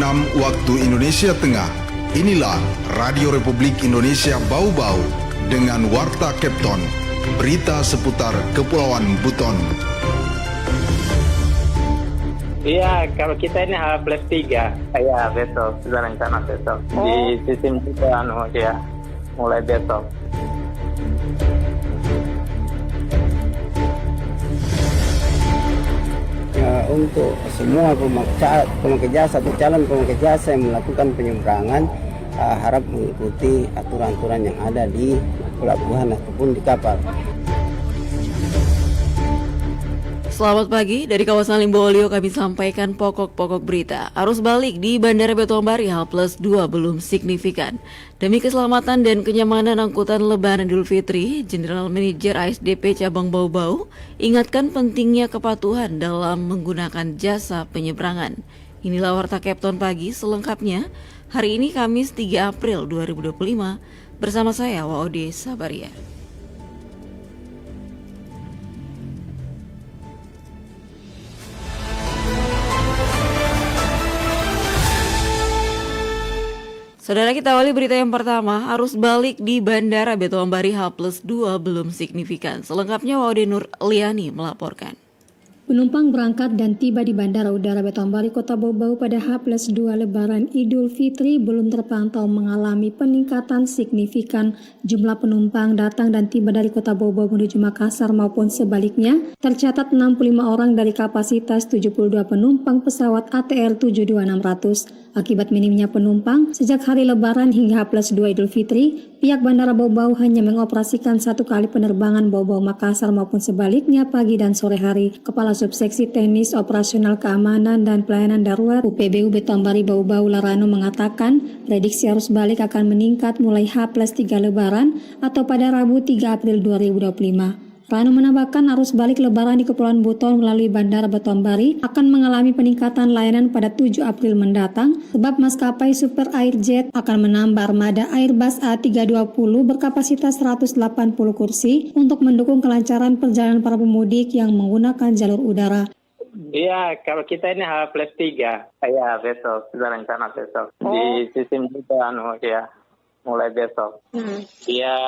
6 waktu Indonesia Tengah. Inilah Radio Republik Indonesia Bau-Bau dengan Warta Kepton, berita seputar Kepulauan Buton. Iya, kalau kita ini H+3. Iya, besok. Sudah rencana besok. Di sistem kita, ya, mulai besok. Untuk semua pemakai jasa atau calon pemakai jasa yang melakukan penyeberangan harap mengikuti aturan-aturan yang ada di pelabuhan ataupun di kapal. Selamat pagi, dari kawasan Limbolio kami sampaikan pokok-pokok berita. Arus balik di Bandara Betoambari H+2 belum signifikan. Demi keselamatan dan kenyamanan angkutan Lebaran Idul Fitri, General Manager ASDP Cabang Bau-Bau ingatkan pentingnya kepatuhan dalam menggunakan jasa penyeberangan. Inilah Warta Kepton pagi selengkapnya, hari ini Kamis 3 April 2025, bersama saya Waode Sabaria. Saudara, kita awali berita yang pertama. Arus balik di Bandara Betoambari H+2 belum signifikan. Selengkapnya Waode Nur Liani melaporkan. Penumpang berangkat dan tiba di Bandara Udara Betoambari Kota Bau-Bau pada H+2 Lebaran Idul Fitri belum terpantau mengalami peningkatan signifikan. Jumlah penumpang datang dan tiba dari Kota Bau-Bau menuju Makassar maupun sebaliknya tercatat 65 orang dari kapasitas 72 penumpang pesawat ATR 72600. Akibat minimnya penumpang, sejak hari Lebaran hingga H+2 Idul Fitri, pihak Bandara Bau-Bau hanya mengoperasikan 1 kali penerbangan Bau-Bau Makassar maupun sebaliknya pagi dan sore hari. Kepala Subseksi Teknis Operasional Keamanan dan Pelayanan Darurat UPBU Betoambari Bau-Bau Larano mengatakan, prediksi arus balik akan meningkat mulai H+3 Lebaran atau pada Rabu 3 April 2025. Rano menambahkan arus balik Lebaran di Kepulauan Buton melalui Bandara Betoambari akan mengalami peningkatan layanan pada 7 April mendatang sebab maskapai Super Airjet akan menambah armada Airbus A320 berkapasitas 180 kursi untuk mendukung kelancaran perjalanan para pemudik yang menggunakan jalur udara. Iya, kalau kita ini H+3. Iya, besok. Sudah rencana besok. Di sistem kita, ya, mulai besok. Dia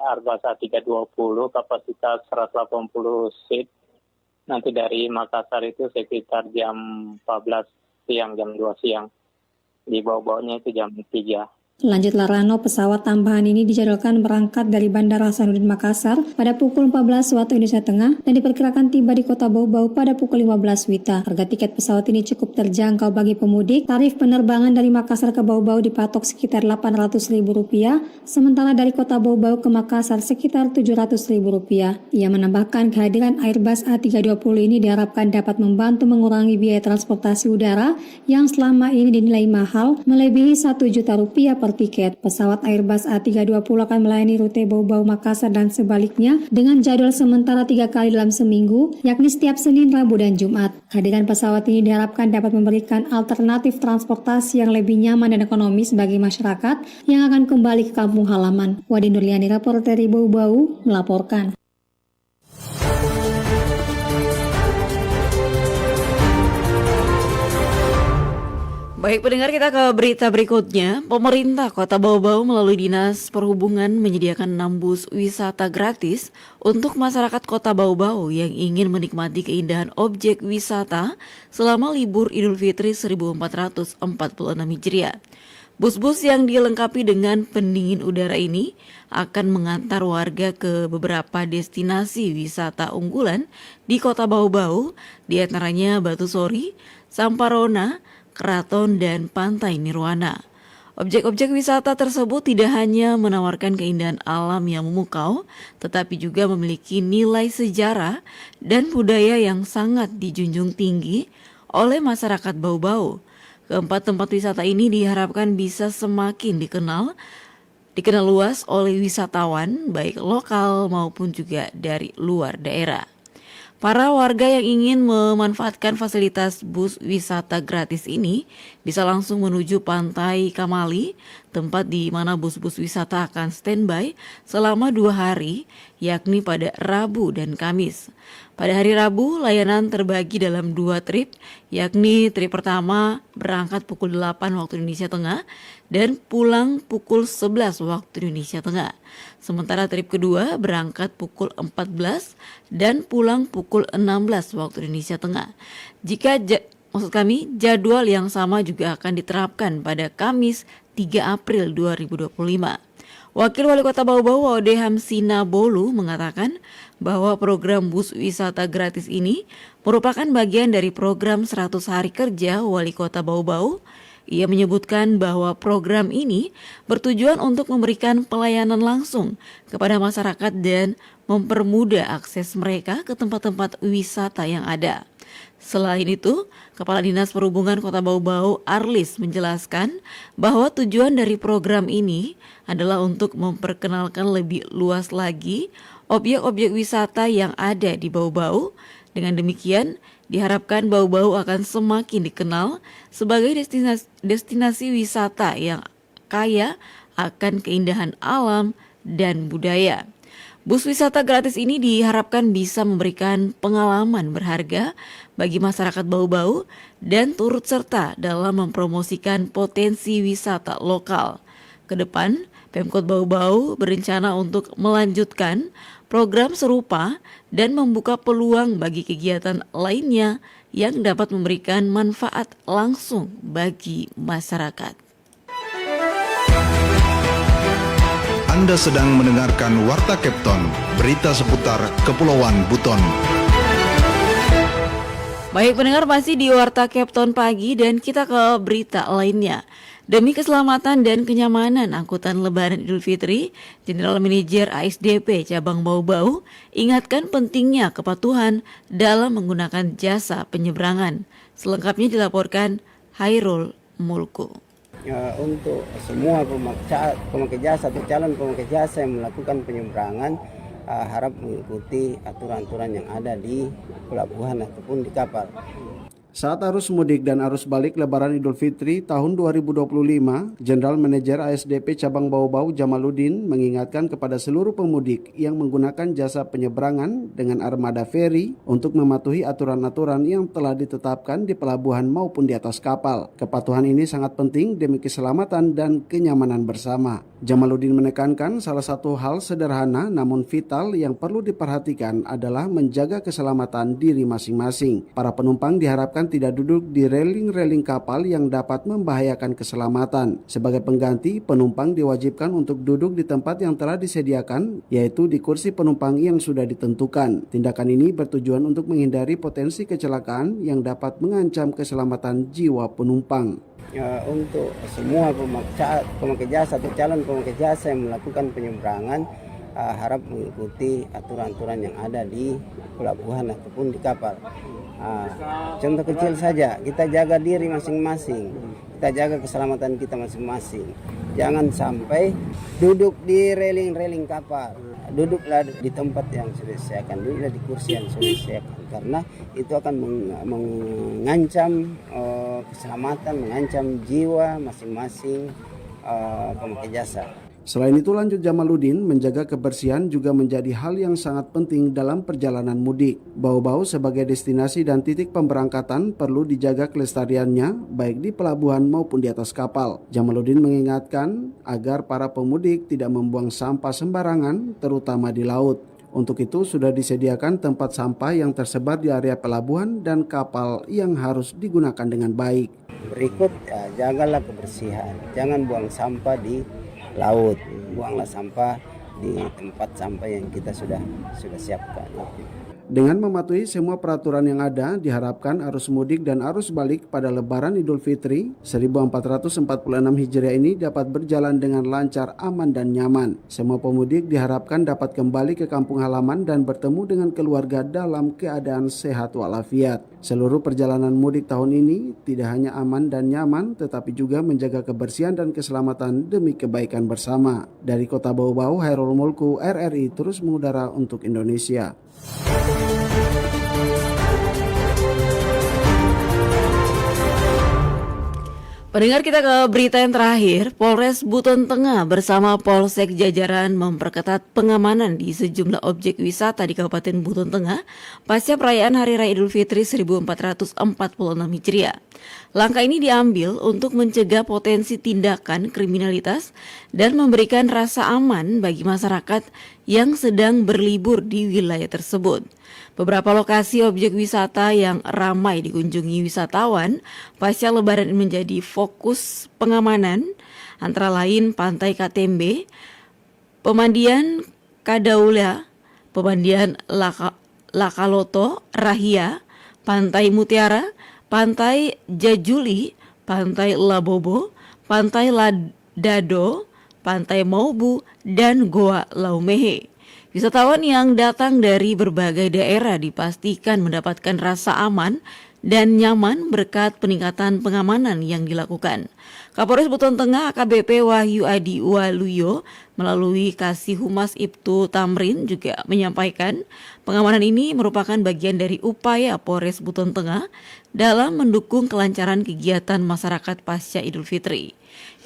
Airbus A320 kapasitas 180 seat. Nanti dari Makassar itu sekitar jam 14 siang, jam 2 siang. Di bawah-bawahnya itu jam 3. Lanjut Larano, pesawat tambahan ini dijadwalkan berangkat dari Bandara Hasanuddin Makassar pada pukul 14 waktu Indonesia Tengah dan diperkirakan tiba di Kota Bau-Bau pada pukul 15 WITA. Harga tiket pesawat ini cukup terjangkau bagi pemudik. Tarif penerbangan dari Makassar ke Bau-Bau dipatok sekitar Rp800.000, sementara dari Kota Bau-Bau ke Makassar sekitar Rp700.000. Ia menambahkan kehadiran Airbus A320 ini diharapkan dapat membantu mengurangi biaya transportasi udara yang selama ini dinilai mahal melebihi Rp1 juta per tiket. Pesawat Airbus A320 akan melayani rute Bau-Bau Makassar dan sebaliknya dengan jadwal sementara 3 kali dalam seminggu, yakni setiap Senin, Rabu, dan Jumat. Kehadiran pesawat ini diharapkan dapat memberikan alternatif transportasi yang lebih nyaman dan ekonomis bagi masyarakat yang akan kembali ke kampung halaman. Wadi Nurliani, reporter dari Bau-Bau, melaporkan. Baik pendengar, kita ke berita berikutnya. Pemerintah Kota Bau-Bau melalui Dinas Perhubungan menyediakan 6 bus wisata gratis untuk masyarakat Kota Bau-Bau yang ingin menikmati keindahan objek wisata selama libur Idul Fitri 1446 Hijriah. Bus-bus yang dilengkapi dengan pendingin udara ini akan mengantar warga ke beberapa destinasi wisata unggulan di Kota Bau-Bau, di antaranya Batu Sori, Samparona, Keraton, dan Pantai Nirwana. Objek-objek wisata tersebut tidak hanya menawarkan keindahan alam yang memukau, tetapi juga memiliki nilai sejarah dan budaya yang sangat dijunjung tinggi oleh masyarakat Bau-Bau. Keempat tempat wisata ini diharapkan bisa semakin dikenal luas oleh wisatawan, baik lokal maupun juga dari luar daerah. Para warga yang ingin memanfaatkan fasilitas bus wisata gratis ini bisa langsung menuju Pantai Kamali, tempat di mana bus-bus wisata akan standby selama 2 hari, yakni pada Rabu dan Kamis. Pada hari Rabu, layanan terbagi dalam 2 trip, yakni trip pertama berangkat pukul 8 waktu Indonesia Tengah dan pulang pukul 11 waktu Indonesia Tengah. Sementara trip kedua berangkat pukul 14 dan pulang pukul 16 waktu Indonesia Tengah. Jadwal yang sama juga akan diterapkan pada Kamis 3 April 2025. Wakil Wali Kota Bau-Bau Waude Hamsina Bolu mengatakan bahwa program bus wisata gratis ini merupakan bagian dari program 100 hari kerja Wali Kota Bau-Bau. Ia menyebutkan bahwa program ini bertujuan untuk memberikan pelayanan langsung kepada masyarakat dan mempermudah akses mereka ke tempat-tempat wisata yang ada. Selain itu, Kepala Dinas Perhubungan Kota Bau-Bau Arlis menjelaskan bahwa tujuan dari program ini adalah untuk memperkenalkan lebih luas lagi objek-objek wisata yang ada di Bau-Bau. Dengan demikian, diharapkan Bau-Bau akan semakin dikenal sebagai destinasi wisata yang kaya akan keindahan alam dan budaya. Bus wisata gratis ini diharapkan bisa memberikan pengalaman berharga bagi masyarakat Bau-Bau dan turut serta dalam mempromosikan potensi wisata lokal. Kedepan, Pemkot Bau-Bau berencana untuk melanjutkan program serupa dan membuka peluang bagi kegiatan lainnya yang dapat memberikan manfaat langsung bagi masyarakat. Anda sedang mendengarkan Warta Kepton, berita seputar Kepulauan Buton. Baik pendengar, masih di Warta Kepton pagi dan kita ke berita lainnya. Demi keselamatan dan kenyamanan angkutan Lebaran Idul Fitri, General Manager ASDP Cabang Bau-Bau ingatkan pentingnya kepatuhan dalam menggunakan jasa penyeberangan. Selengkapnya dilaporkan Hairul Mulku. Untuk semua pemakai jasa atau calon pemakai jasa yang melakukan penyeberangan harap mengikuti aturan-aturan yang ada di pelabuhan ataupun di kapal. Saat arus mudik dan arus balik Lebaran Idul Fitri tahun 2025, General Manager ASDP Cabang Bau-Bau Jamaluddin mengingatkan kepada seluruh pemudik yang menggunakan jasa penyeberangan dengan armada feri untuk mematuhi aturan-aturan yang telah ditetapkan di pelabuhan maupun di atas kapal. Kepatuhan ini sangat penting demi keselamatan dan kenyamanan bersama. Jamaluddin menekankan salah satu hal sederhana namun vital yang perlu diperhatikan adalah menjaga keselamatan diri masing-masing. Para penumpang diharapkan tidak duduk di reling-reling kapal yang dapat membahayakan keselamatan. Sebagai pengganti, penumpang diwajibkan untuk duduk di tempat yang telah disediakan, yaitu di kursi penumpang yang sudah ditentukan. Tindakan ini bertujuan untuk menghindari potensi kecelakaan yang dapat mengancam keselamatan jiwa penumpang. Untuk semua pemakai jasa atau calon pemakai jasa yang melakukan penyeberangan harap mengikuti aturan-aturan yang ada di pelabuhan ataupun di kapal. Contoh kecil saja, kita jaga diri masing-masing, kita jaga keselamatan kita masing-masing. Jangan sampai duduk di reling-reling kapal, duduklah di tempat yang sudah disediakan, duduklah di kursi yang sudah disediakan, karena itu akan mengancam keselamatan, mengancam jiwa masing-masing pemakai jasa. Selain itu, lanjut Jamaluddin, menjaga kebersihan juga menjadi hal yang sangat penting dalam perjalanan mudik. Bau-Bau sebagai destinasi dan titik pemberangkatan perlu dijaga kelestariannya baik di pelabuhan maupun di atas kapal. Jamaluddin mengingatkan agar para pemudik tidak membuang sampah sembarangan, terutama di laut. Untuk itu sudah disediakan tempat sampah yang tersebar di area pelabuhan dan kapal yang harus digunakan dengan baik. Berikut, jagalah kebersihan, jangan buang sampah di laut, buanglah sampah di tempat sampah yang kita sudah siapkan. Dengan mematuhi semua peraturan yang ada, diharapkan arus mudik dan arus balik pada Lebaran Idul Fitri 1446 Hijriah ini dapat berjalan dengan lancar, aman, dan nyaman. Semua pemudik diharapkan dapat kembali ke kampung halaman dan bertemu dengan keluarga dalam keadaan sehat walafiat. Seluruh perjalanan mudik tahun ini tidak hanya aman dan nyaman, tetapi juga menjaga kebersihan dan keselamatan demi kebaikan bersama. Dari Kota Bau-Bau, Hairul Mulku, RRI terus mengudara untuk Indonesia. Pendengar, kita ke berita yang terakhir. Polres Buton Tengah bersama Polsek jajaran memperketat pengamanan di sejumlah objek wisata di Kabupaten Buton Tengah pasca perayaan Hari Raya Idul Fitri 1446 Hijriah. Langkah ini diambil untuk mencegah potensi tindakan kriminalitas dan memberikan rasa aman bagi masyarakat yang sedang berlibur di wilayah tersebut. Beberapa lokasi objek wisata yang ramai dikunjungi wisatawan pasca Lebaran menjadi fokus pengamanan, antara lain Pantai Katembe, Pemandian Kadaula, Pemandian Lakaloto, Rahia, Pantai Mutiara, Pantai Jajuli, Pantai Labobo, Pantai Ladado, Pantai Maubu, dan Goa Laumehe. Wisatawan yang datang dari berbagai daerah dipastikan mendapatkan rasa aman dan nyaman berkat peningkatan pengamanan yang dilakukan. Kapolres Buton Tengah AKBP Wahyu Adi Waluyo melalui Kasih Humas Ibtu Tamrin juga menyampaikan pengamanan ini merupakan bagian dari upaya Polres Buton Tengah dalam mendukung kelancaran kegiatan masyarakat pasca Idul Fitri.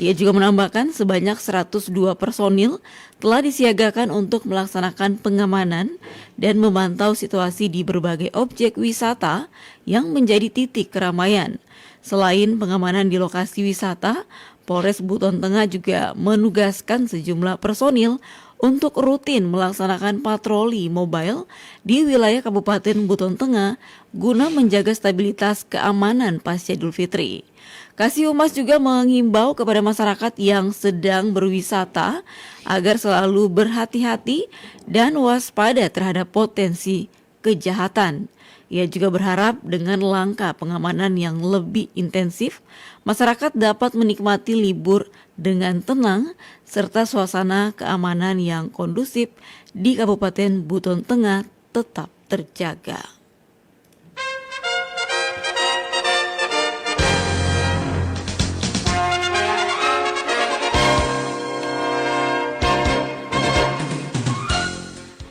Ia juga menambahkan sebanyak 102 personil telah disiagakan untuk melaksanakan pengamanan dan memantau situasi di berbagai objek wisata yang menjadi titik keramaian. Selain pengamanan di lokasi wisata, Polres Buton Tengah juga menugaskan sejumlah personil untuk rutin melaksanakan patroli mobile di wilayah Kabupaten Buton Tengah guna menjaga stabilitas keamanan pasca Idul Fitri. Kasih Humas juga menghimbau kepada masyarakat yang sedang berwisata agar selalu berhati-hati dan waspada terhadap potensi kejahatan. Ia juga berharap dengan langkah pengamanan yang lebih intensif, masyarakat dapat menikmati libur dengan tenang serta suasana keamanan yang kondusif di Kabupaten Buton Tengah tetap terjaga.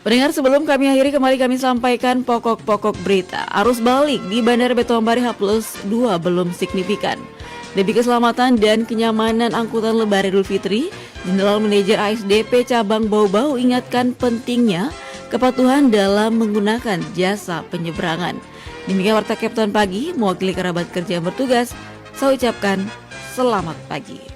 Pendengar, sebelum kami akhiri, kembali kami sampaikan pokok-pokok berita. Arus balik di Bandara Betoambari H+2 belum signifikan. Demi keselamatan dan kenyamanan angkutan Lebaran Idul Fitri, General Manager ASDP Cabang Bau-Bau ingatkan pentingnya kepatuhan dalam menggunakan jasa penyeberangan. Demikian Warta Kapten Pagi, mewakili kerabat kerja yang bertugas, saya ucapkan selamat pagi.